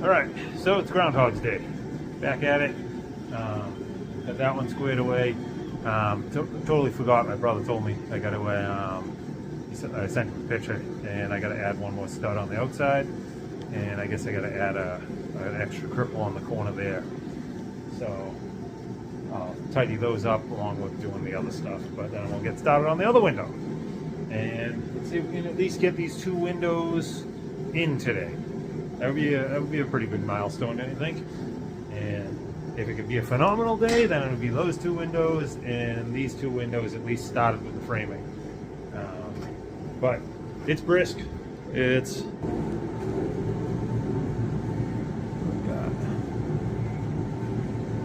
Alright, so it's Groundhog's Day. Back at it. Got that one squared away. Totally forgot. My brother told me I got to. I sent him a picture, and I got to add one more stud on the outside, and I guess I got to add an extra cripple on the corner there. So I'll tidy those up along with doing the other stuff. But then we'll get started on the other window, and let's see if we can at least get these 2 windows in today. That would be a pretty good milestone, don't you think? And if it could be a phenomenal day, then it would be those 2 windows and these 2 windows at least started with the framing. But it's brisk. It's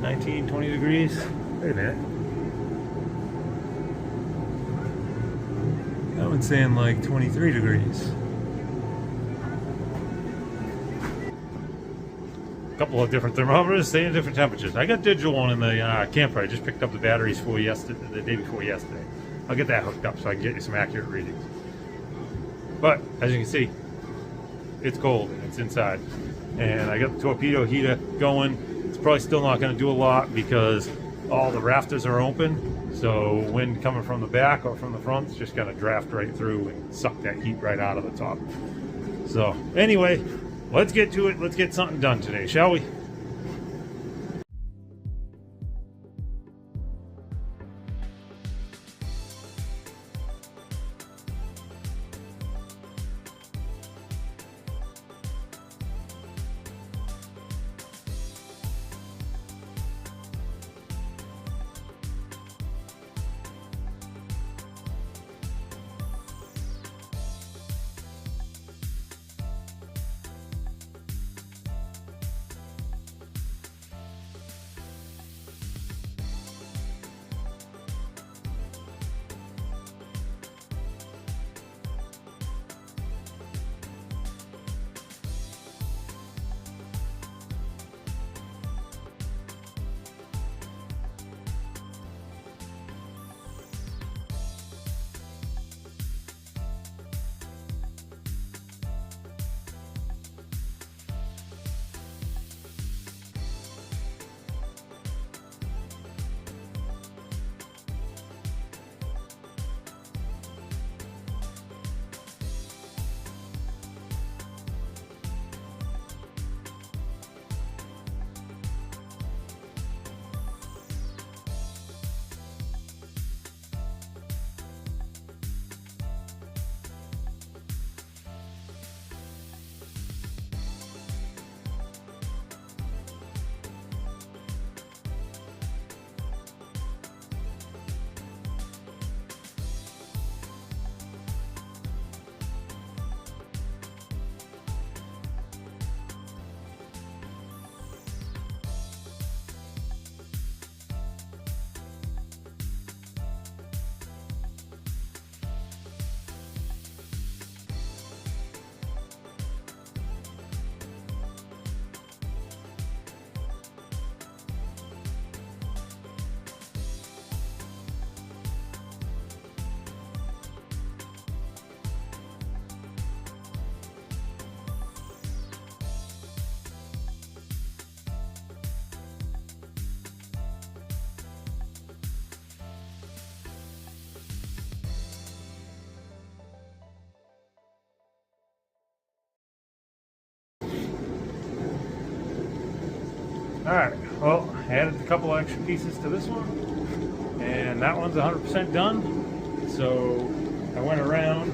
19, 20 degrees. Wait a minute. I would say in like 23 degrees. Couple of different thermometers saying different temperatures. I got digital one in the camper. I just picked up the batteries for yesterday, the day before yesterday. I'll get that hooked up so I can get you some accurate readings. But as you can see, it's cold and it's inside. And I got the torpedo heater going. It's probably still not going to do a lot because all the rafters are open. So wind coming from the back or from the front is just going to draft right through and suck that heat right out of the top. So anyway, let's get to it. Let's get something done today, shall we? Alright, well, I added a couple extra pieces to this one, and that one's 100% done. So I went around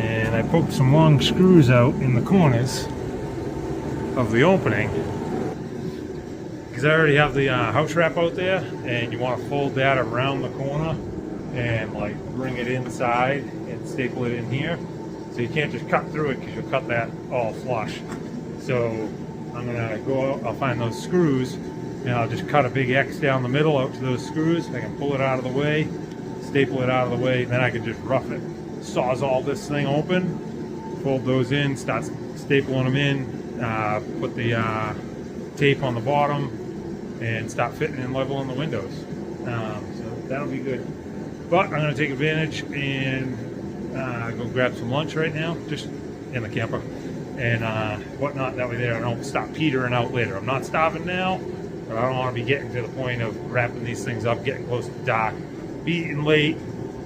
and I poked some long screws out in the corners of the opening, because I already have the house wrap out there, and you want to fold that around the corner and like bring it inside and staple it in here. So you can't just cut through it because you'll cut that all flush. So I'm gonna go out, I'll find those screws, and I'll just cut a big X down the middle out to those screws. I can pull it out of the way, staple it out of the way, then I can just rough it. Sawzall this thing open, fold those in, start stapling them in, put the tape on the bottom, and start fitting and leveling the windows. So that'll be good. But I'm gonna take advantage and go grab some lunch right now, just in the camper. and whatnot. That way they don't stop petering out later. I'm not starving now, but I don't want to be getting to the point of wrapping these things up, getting close to dark, be eating late,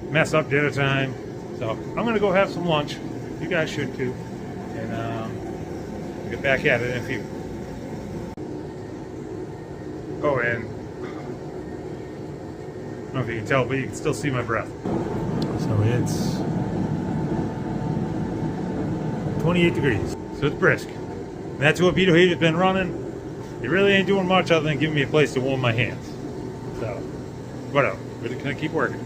mess up dinner time. So I'm gonna go have some lunch. You guys should too, and we'll get back at it in a few. Oh, and I don't know if you can tell, but you can still see my breath. So it's 28 degrees, so it's brisk. And that's what Vito Heater's been running. It really ain't doing much other than giving me a place to warm my hands. So, whatever, we're just gonna keep working.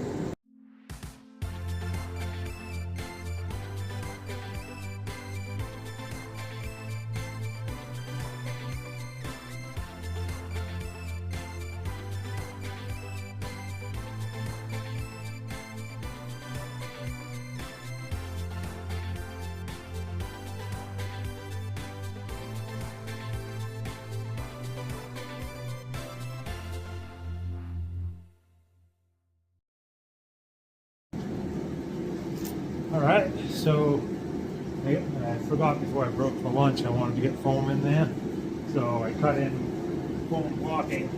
All right, so I forgot before I broke for lunch, I wanted to get foam in there. So I cut in foam blocking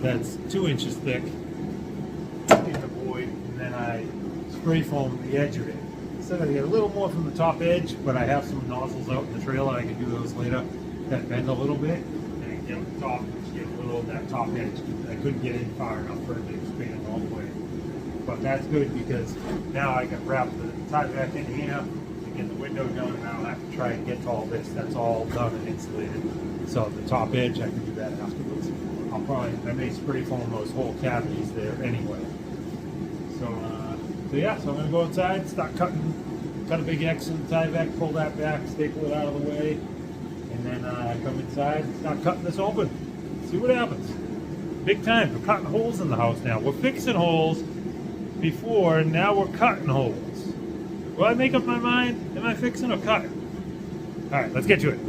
that's 2 inches thick in the void, and then I spray foam the edge of it. So I gotta get a little more from the top edge, but I have some nozzles out in the trailer. I can do those later that bend a little bit, and I can get on the top, just get a little of that top edge. I couldn't get in far enough for it to expand all the way. But that's good because now I can wrap the tie back in here and get the window done, and I don't have to try and get to all this. That's all done and insulated. So the top edge, I can do that afterwards. I may spray foam those whole cavities there anyway. So yeah, so I'm gonna go inside, start cutting, cut a big X in the tie back, pull that back, staple it out of the way, and then come inside and start cutting this open. See what happens. Big time. We're cutting holes in the house now. We're fixing holes before, and now we're cutting holes. Will I make up my mind? Am I fixing or cutting? All right, let's get to it.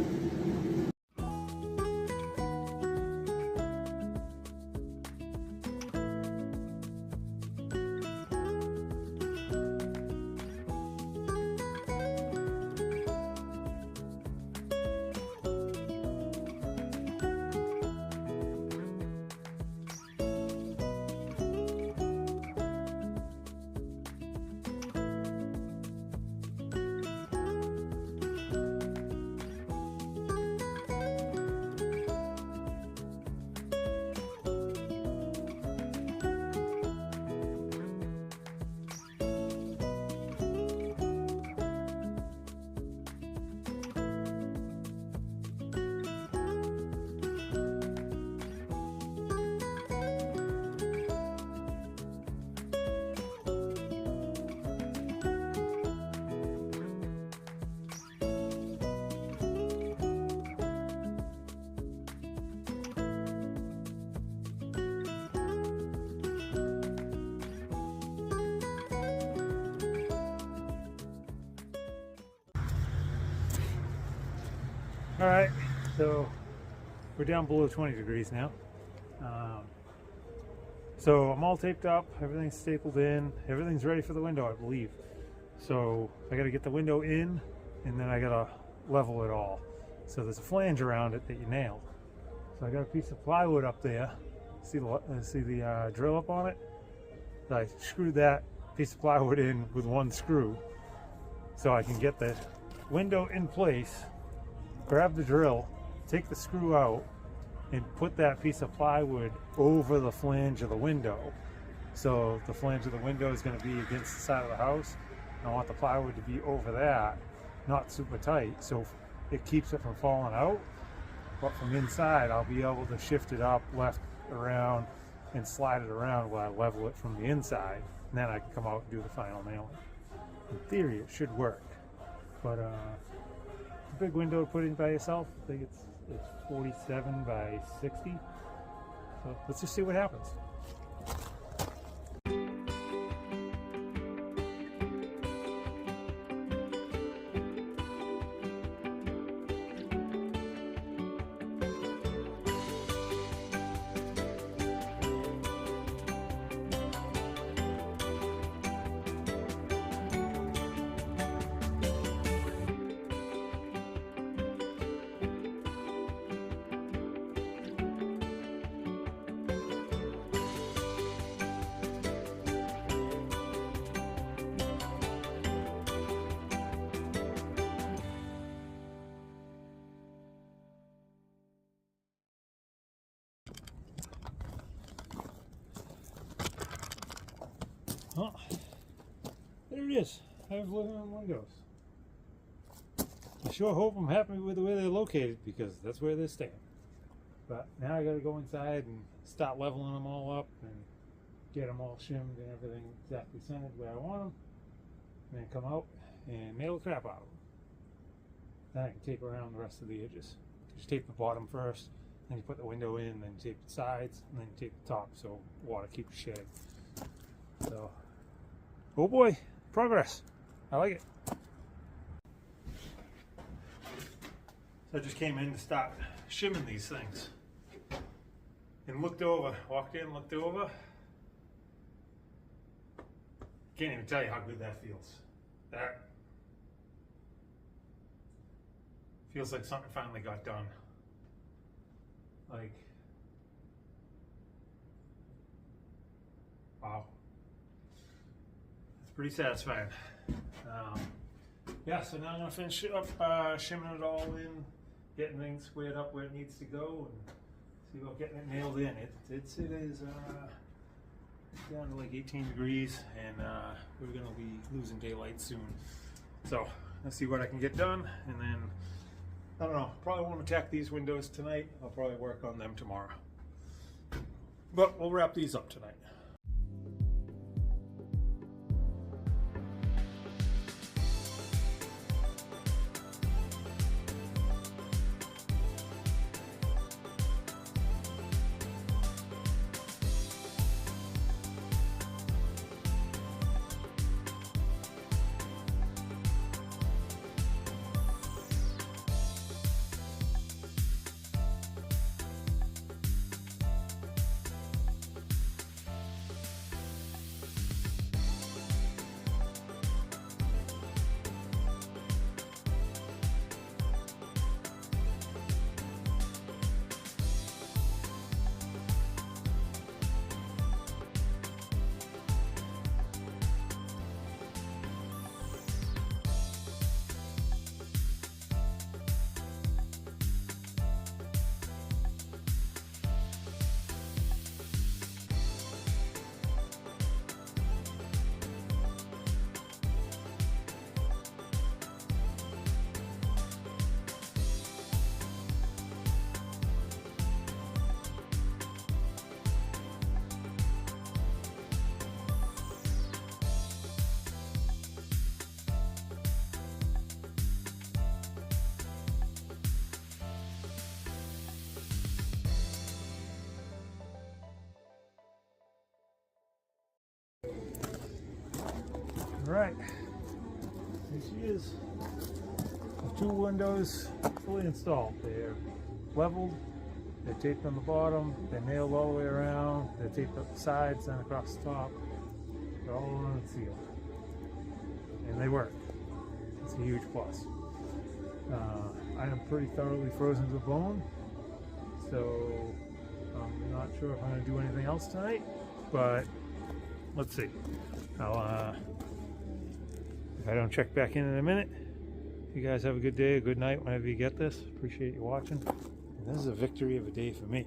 All right, so we're down below 20 degrees now. So I'm all taped up, everything's stapled in, everything's ready for the window, I believe. So I gotta get the window in, and then I gotta level it all. So there's a flange around it that you nail. So I got a piece of plywood up there. See the drill up on it? So I screwed that piece of plywood in with one screw so I can get the window in place, grab the drill, take the screw out, and put that piece of plywood over the flange of the window. So the flange of the window is going to be against the side of the house. I want the plywood to be over that, not super tight, so it keeps it from falling out. But from inside, I'll be able to shift it up, left, around, and slide it around while I level it from the inside. And then I can come out and do the final nailing. In theory, it should work. But it's a big window to put in by yourself. I think it's 47 by 60. So let's just see what happens. he is. I have living room windows. I sure hope I'm happy with the way they're located, because that's where they're staying. But now I gotta go inside and start leveling them all up and get them all shimmed and everything exactly centered where I want them. And then come out and nail the crap out of them. Then I can tape around the rest of the edges. Just tape the bottom first, then you put the window in, then you tape the sides, and then you tape the top so water keeps shedding. So, oh boy, progress. I like it. So I just came in to start shimming these things. And looked over, walked in, looked over. Can't even tell you how good that feels. That feels like something finally got done. Like, wow. It's pretty satisfying. Yeah, so now I'm gonna finish up shimming it all in, getting things squared up where it needs to go, and see about getting it nailed in. It is down to like 18 degrees, and we're gonna be losing daylight soon. So let's see what I can get done, and then I don't know, probably won't attack these windows tonight. I'll probably work on them tomorrow. But we'll wrap these up tonight. Right, here she is. The two windows fully installed. They're leveled, they're taped on the bottom, they're nailed all the way around, they're taped up the sides and across the top. They're all on and sealed. And they work. It's a huge plus. I am pretty thoroughly frozen to the bone, so I'm not sure if I'm going to do anything else tonight, but let's see. If I don't check back in a minute, you guys have a good day, a good night whenever you get this. Appreciate you watching. And this is a victory of a day for me.